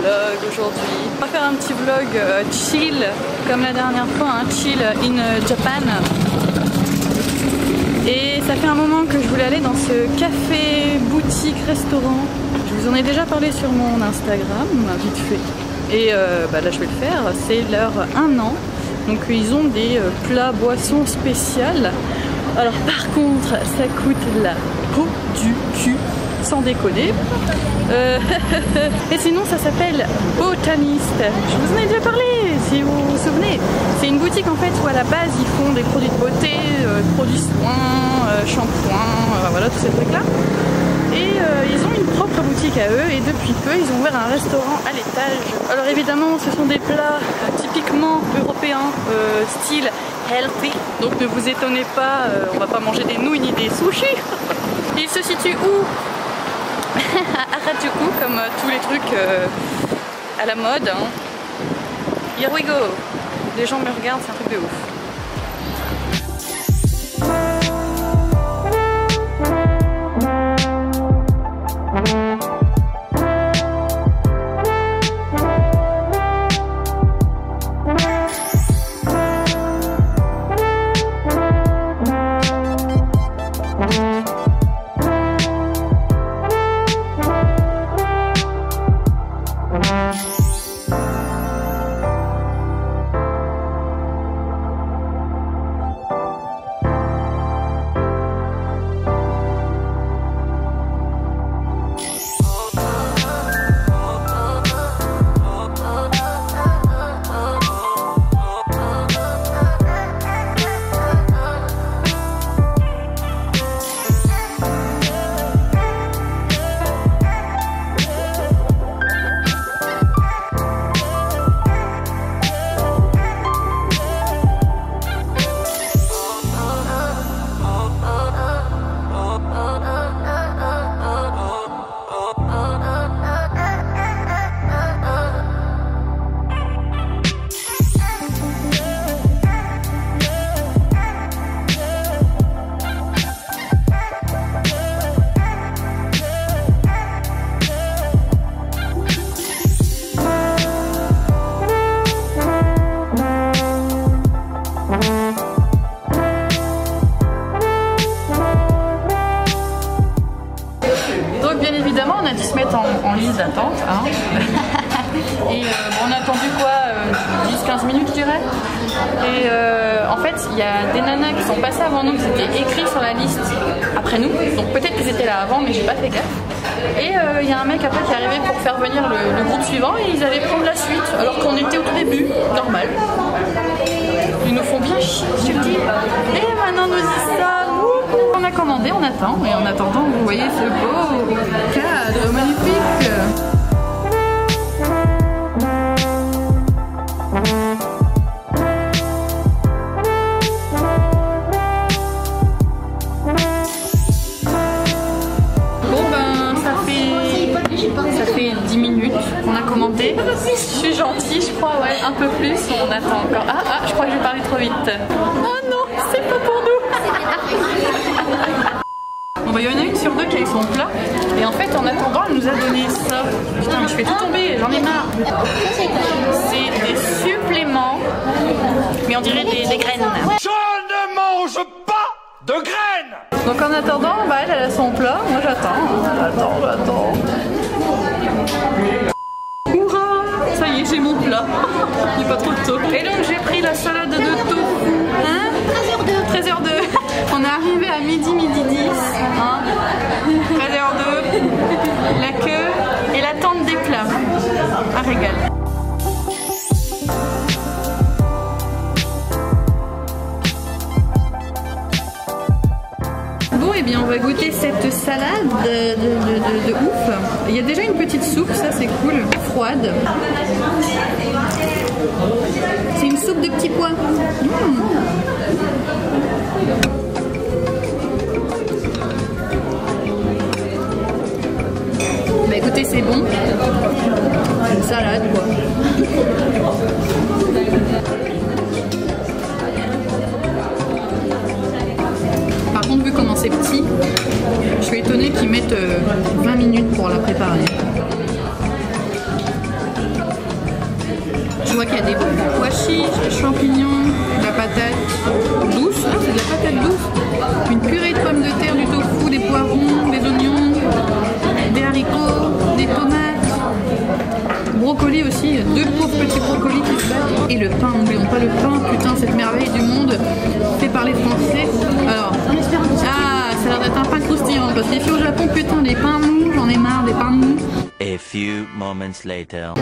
vlog aujourd'hui. On va faire un petit vlog chill, comme la dernière fois, hein, chill in Japan. Et ça fait un moment que je voulais aller dans ce café, boutique, restaurant. Je vous en ai déjà parlé sur mon Instagram, vite fait. Et là je vais le faire, c'est leur 1 an. Donc ils ont des plats, boissons spéciales. Alors par contre, ça coûte la peau du cul, sans déconner. Et sinon ça s'appelle Botanist. Je vous en ai déjà parlé, si vous vous souvenez. C'est une boutique en fait où à la base ils font des produits de beauté, produits soins, shampoing, voilà tous ces trucs là. Et ils ont une propre boutique à eux et depuis peu ils ont ouvert un restaurant à l'étage. Alors évidemment ce sont des plats typiquement européens, style healthy. Donc ne vous étonnez pas, on va pas manger des nouilles ni des sushis. Il se situe où? À Harajuku, comme tous les trucs à la mode. Hein. Here we go. Les gens me regardent, c'est un truc de ouf. On a dû se mettre en liste d'attente. Hein. Et on a attendu quoi 10-15 minutes je dirais. Et en fait il y a des nanas qui sont passées avant nous, qui étaient écrits sur la liste après nous. Donc peut-être qu'ils étaient là avant mais j'ai pas fait gaffe. Et il y a un mec après qui est arrivé pour faire venir le groupe suivant et ils allaient prendre la suite alors qu'on était au tout début, normal. Ils nous font bien chier, je te dis. Et maintenant nous y sommes. On a commandé, on attend, et en attendant, vous voyez ce beau cadre magnifique. Bon ben, ça fait 10 minutes qu'on a commandé. Je suis gentille, je crois, ouais, un peu plus, on attend encore. Ah, je crois que j'ai parlé trop vite. Oh non, c'est pas pour nous. Bon bah, il y en a une sur deux qui a eu son plat et en fait en attendant elle nous a donné ça. Putain mais je fais tout tomber, j'en ai marre. C'est des suppléments mais on dirait des graines. Je ne mange pas de graines. Donc en attendant bah, elle a son plat, moi j'attends. Hurrah, ça y est j'ai mon plat. Il n'est pas trop tôt. Et donc j'ai pris la salade de tofu. Hein 13h02. On est arrivé à midi 10, hein, 13h02, la queue et l'attente des plats. Un régal. Bon et bien on va goûter cette salade de ouf. Il y a déjà une petite soupe, ça c'est cool, froide. C'est une soupe de petits pois. Bah écoutez c'est bon. Une salade quoi. Par contre vu comment c'est petit, je suis étonnée qu'ils mettent 20 minutes pour la préparer. vois qu'il y a des pois chiches, des champignons, de la patate douce. Ah, c'est de la patate douce. Une purée de pommes de terre, du tofu, des poivrons, des oignons, des haricots, des tomates, brocoli aussi, 2 pauvres petits brocolis qui se battent. Et le pain, n'oublions pas le pain, putain, cette merveille du monde fait par les Français. Alors, ah, ça a l'air d'être un pain croustillant parce qu'ici au Japon, putain, les pains mous, j'en ai marre des pains mous. A few moments later.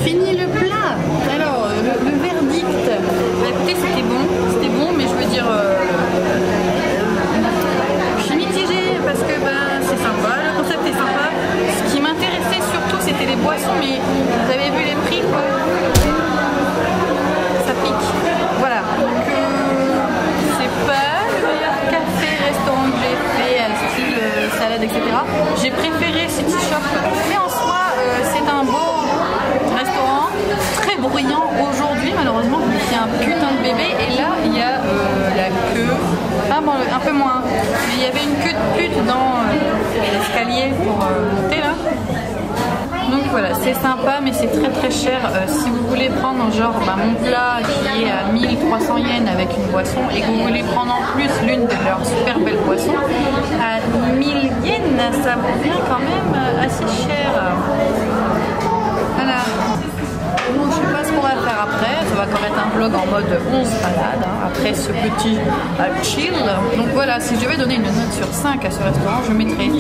Fini le plat. Alors, le verdict. Bah, écoutez, c'était bon, mais je veux dire, je suis mitigée parce que bah, c'est sympa, le concept est sympa. Ce qui m'intéressait surtout, c'était les boissons, mais vous avez vu les prix, quoi. Ça pique. Voilà. Donc, c'est pas le meilleur café, restaurant que j'ai fait, style salade, etc. J'ai préféré City Shop, mais en soi, c'est un beau restaurant, très bruyant aujourd'hui, malheureusement, il y a un putain de bébé, et là, il y a la queue, ah bon, un peu moins, mais il y avait une queue de pute dans l'escalier pour monter, là. Donc voilà, c'est sympa, mais c'est très très cher. Si vous voulez prendre genre mon plat qui est à 1300 yens avec une boisson et que vous voulez prendre en plus l'une de leurs super belles boissons, à 1000 yens, ça vous vient quand même assez cher. Voilà. Bon, je sais pas ce qu'on va faire après, ça va encore être un vlog en mode 11 balades, hein, après ce petit chill. Donc voilà, si je devais donner une note sur 5 à ce restaurant, je mettrais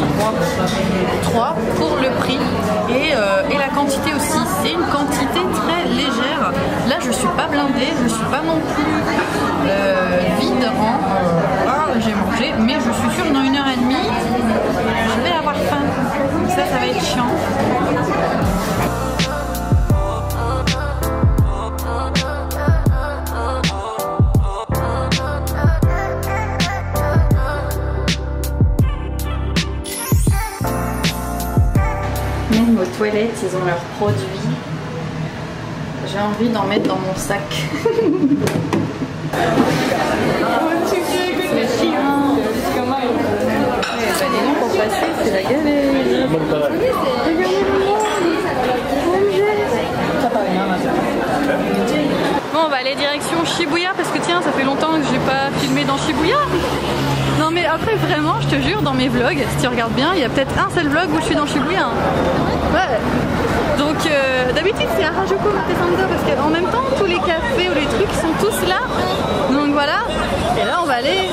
3 pour le prix et la quantité aussi. C'est une quantité très légère. Là, je suis pas blindée, je suis pas non plus vide en j'ai mangé, mais je suis sûre que dans 1h30, je vais avoir faim. Donc ça va être chiant. Même aux toilettes, ils ont leurs produits. J'ai envie d'en mettre dans mon sac. C'est chiant. Dis donc, pour passer, c'est la galère. Bon, on va aller direction Shibuya parce que tiens, ça fait longtemps que j'ai pas filmé dans Shibuya. Non mais après vraiment, je te jure, dans mes vlogs, si tu regardes bien, il y a peut-être un seul vlog où je suis dans Shibuya. Ouais. Donc d'habitude c'est à Harajuku Matesando parce qu'en même temps tous les cafés ou les trucs sont tous là. Donc voilà. Et là on va aller.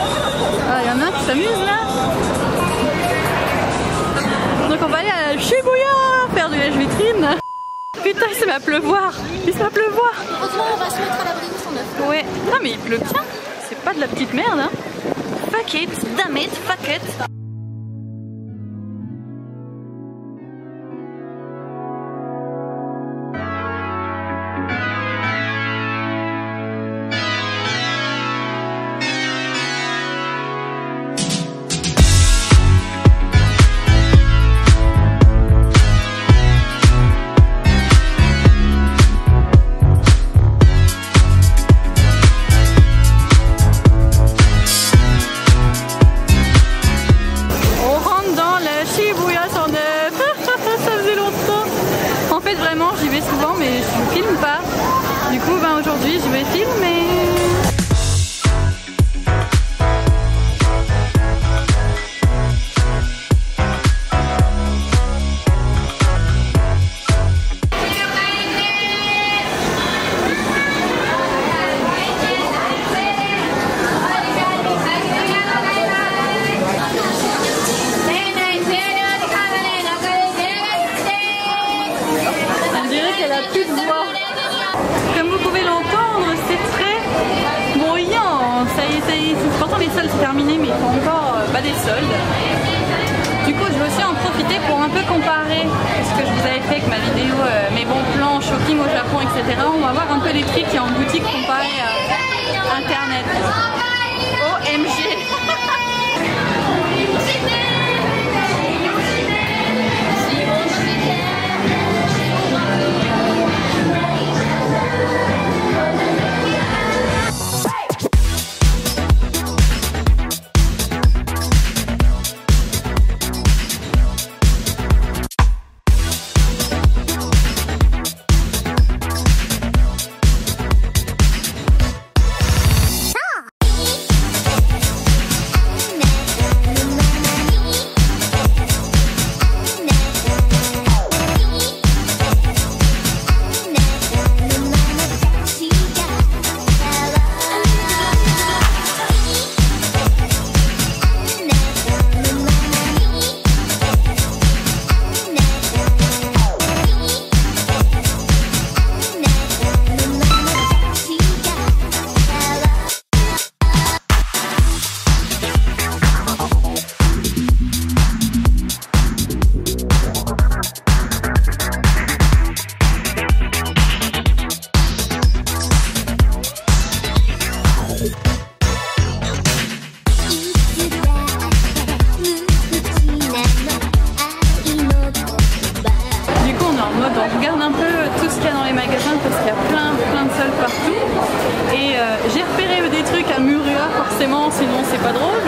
Ah, il y en a un qui s'amuse là. Donc on va aller à Shibuya faire du lèche-vitrine. Putain, il se met à pleuvoir. Il se met à pleuvoir. Heureusement, on va se mettre à l'abri de son œuf. Ouais. Non mais il pleut bien. C'est pas de la petite merde hein. Fuck it, damn it, fuck it. J'y vais souvent mais je filme pas. Du coup ben, aujourd'hui je vais filmer. Comme vous pouvez l'entendre, c'est très bruyant. Ça y est, pourtant les soldes c'est terminé, mais ils font encore pas des soldes. Du coup, je vais aussi en profiter pour un peu comparer ce que je vous avais fait avec ma vidéo, mes bons plans shopping au Japon, etc. On va voir un peu les prix qu'il y a en boutique comparé à internet. OMG. tout ce qu'il y a dans les magasins parce qu'il y a plein de soldes partout. Et j'ai repéré des trucs à Murua forcément, sinon c'est pas drôle.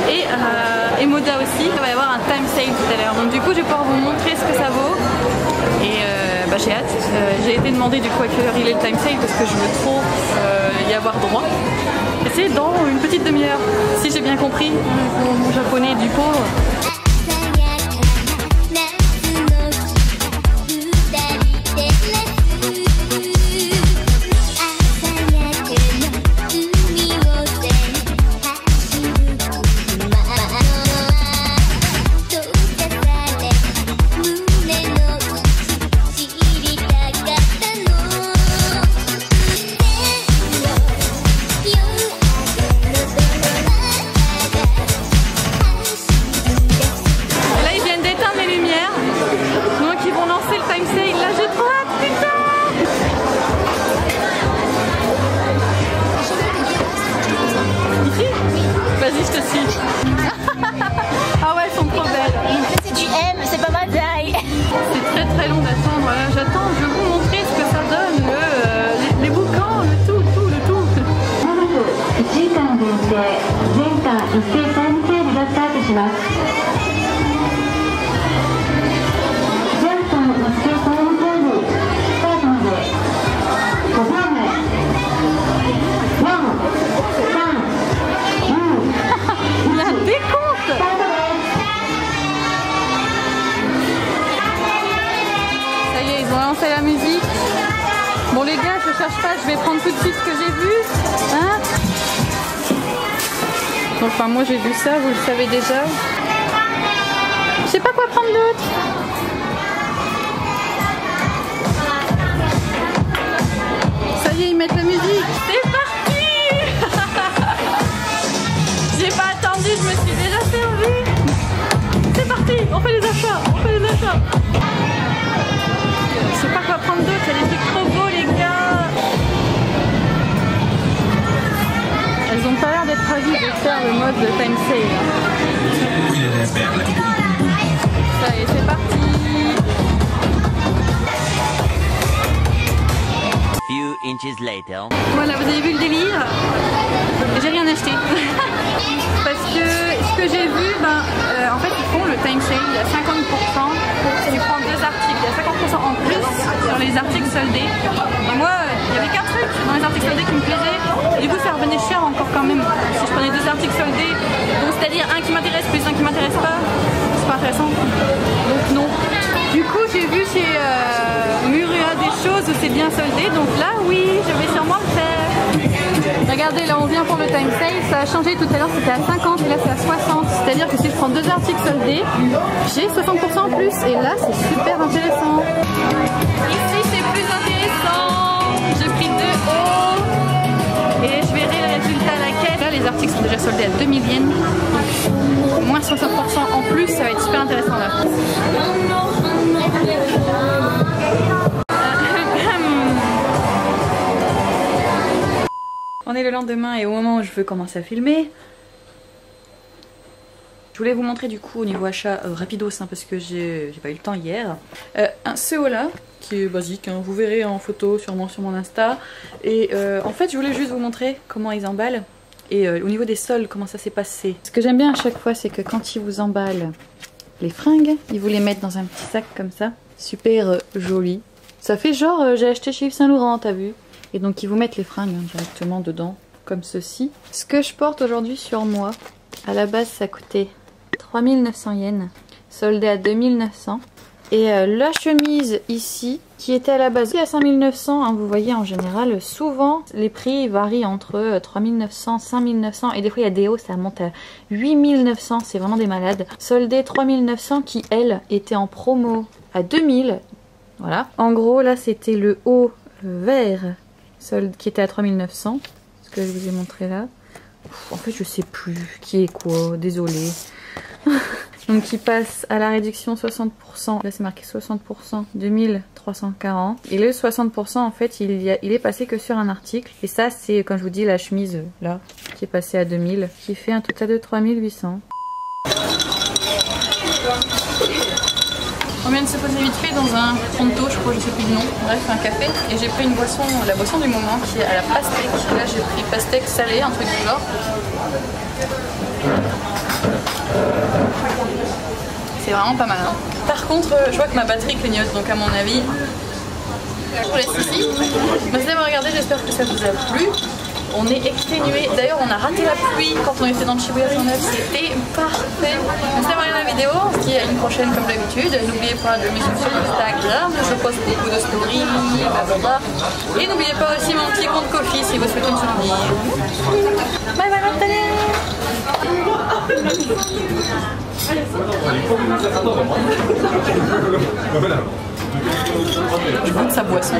Et à Emoda aussi, il va y avoir un time sale tout à l'heure. Donc du coup je vais pouvoir vous montrer ce que ça vaut. Et j'ai hâte. J'ai été demander du coup à quelle heure il est le time sale parce que je veux trop y avoir droit. Et c'est dans une petite demi-heure, si j'ai bien compris, pour mon japonais du pauvre. Ah ouais, elles sont trop belles. C'est du M, c'est pas ma taille. C'est très long d'attendre. Voilà, j'attends, je vais vous montrer ce que ça donne, les boucans, le tout. C'est la musique. Bon les gars, je cherche pas, je vais prendre tout de suite ce que j'ai vu. Hein? Enfin moi j'ai vu ça, vous le savez déjà. Je sais pas quoi prendre d'autre. Ça y est, ils mettent la musique. C'est parti. J'ai pas attendu, je me suis déjà servie. C'est parti, on fait les achats, Je sais pas quoi prendre d'autre, il y a des trucs trop beaux les gars. Elles ont pas l'air d'être ravies de faire le mode de time sale. Ça y est, c'est parti. Few inches later. Voilà, vous avez vu le délire. J'ai rien acheté. Parce que ce que j'ai vu, en fait ils font le time sale, il y a 50%. Tu prends 2 articles, il y a 50% en plus sur les articles soldés. Et moi, il y avait qu'un truc dans les articles soldés qui me plaisait. Et du coup, ça revenait cher encore quand même. Si je prenais 2 articles soldés, donc c'est-à-dire un qui m'intéresse plus un qui m'intéresse pas, c'est pas intéressant. Donc non. Du coup, j'ai vu chez Murua des choses où c'est bien soldé. Donc là, oui, je vais sûrement le faire. Regardez, là on vient pour le time sale, ça a changé tout à l'heure, c'était à 50 et là c'est à 60. C'est-à-dire que si je prends 2 articles soldés, j'ai 60% en plus et là c'est super intéressant. Ici c'est plus intéressant, j'ai pris 2 hauts et je verrai le résultat à la caisse. Là les articles sont déjà soldés à 2000 yens, donc moins 60% en plus, ça va être super intéressant là. On est le lendemain et au moment où je veux commencer à filmer, je voulais vous montrer du coup au niveau achat rapidos parce que j'ai pas eu le temps hier. Ce haut là qui est basique, hein, vous verrez en photo sûrement sur mon Insta. Et en fait je voulais juste vous montrer comment ils emballent et au niveau des sols comment ça s'est passé. Ce que j'aime bien à chaque fois c'est que quand ils vous emballent les fringues, ils vous les mettent dans un petit sac comme ça, super joli. Ça fait genre j'ai acheté chez Yves Saint Laurent, t'as vu? Et donc ils vous mettent les fringues directement dedans, comme ceci. Ce que je porte aujourd'hui sur moi, à la base ça coûtait 3900 yens, soldé à 2900. Et la chemise ici, qui était à la base à 5900, hein, vous voyez en général, souvent les prix varient entre 3900, 5900 et des fois il y a des hauts, ça monte à 8900, c'est vraiment des malades. Soldé 3900 qui elle était en promo à 2000, voilà. En gros là c'était le haut vert solde qui était à 3900, ce que je vous ai montré là. En fait je sais plus qui est quoi, désolée. Donc il passe à la réduction 60%, là c'est marqué 60%, 2340. Et le 60% en fait il est passé que sur un article. Et ça c'est comme je vous dis la chemise là qui est passée à 2000, qui fait un total de 3800. On vient de se poser vite fait dans un pronto, je crois, je sais plus le nom, bref, un café. Et j'ai pris une boisson, la boisson du moment, qui est à la pastèque. Là, j'ai pris pastèque salée, un truc du genre. C'est vraiment pas mal. Hein. Par contre, je vois que ma batterie clignote, donc à mon avis, je vous laisse ici. Merci d'avoir regardé, j'espère que ça vous a plu. On est exténué. D'ailleurs, on a raté la pluie quand on était dans le Shibuya 109. C'était parfait. Merci d'avoir regardé la vidéo. On se dit à une prochaine comme d'habitude. N'oubliez pas de me suivre sur Instagram. Je poste beaucoup de stories, blablabla. Et n'oubliez pas aussi mon petit compte Ko-fi si vous souhaitez me soutenir. Bye bye, je goûte sa boisson.